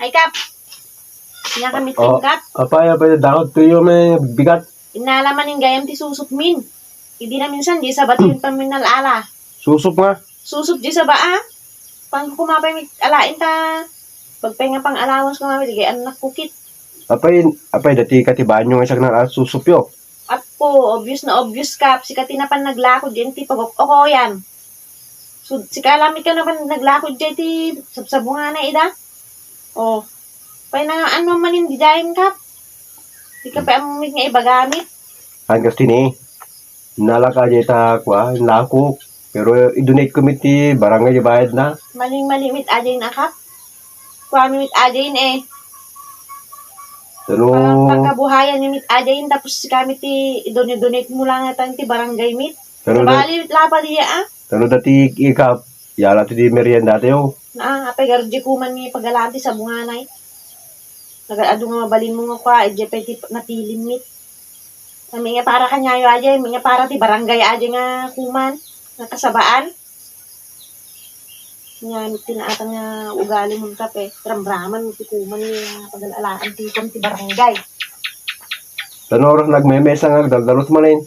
Ay, Kap. Nga kami tingkat. Apay, dakot tuyo may bigat. Inalaman yung gayam ti susup min. Hindi na minsan, di sa bato yung paminal ala. Susup nga. Susup di sa baa. Pang kumapay may alain ta. Pagpahinga pang allowance ko nga, sige, anak kukit. Apay, dati katibaan yung isang na susup yo. At po, obvious na obvious, Kap. Si Katinapan naglakod dyan, ti pag-oko yan. So, si Kalamit ka naman naglakod dyan, ti sabsabunga na ida. O, pay na ano man yung didayin, Kap. Di ka pa amumit nga iba gamit. Hanggang tini, nalaka dyan ta kwa, lakok. Pero i-donate committee, barangay bayad na. Maling-malimit ajay na, Kap. Kuamimit ajay na eh. Pero, Pagkabuhayan ni mit ajay tapos si kami ti i-donate mo lang natin ti barangay mit. pero, Bali lapa diya pero dati ikap, yala ti di merienda tayo. apay gardi kuman ni pagalanti sa bunganay. Nagado nga mabalin mo nga kwa, ije peti natilim mit. Kami nga para kanyayo ajay, mi nga para ti barangay ajay nga kuman, nga kasabaan. Nga tinaatan nga ugali mong kape, ramraman ti kuman ni pagalalaan ti barangay. Tanong oras nagmemesa nga, daldalos manin.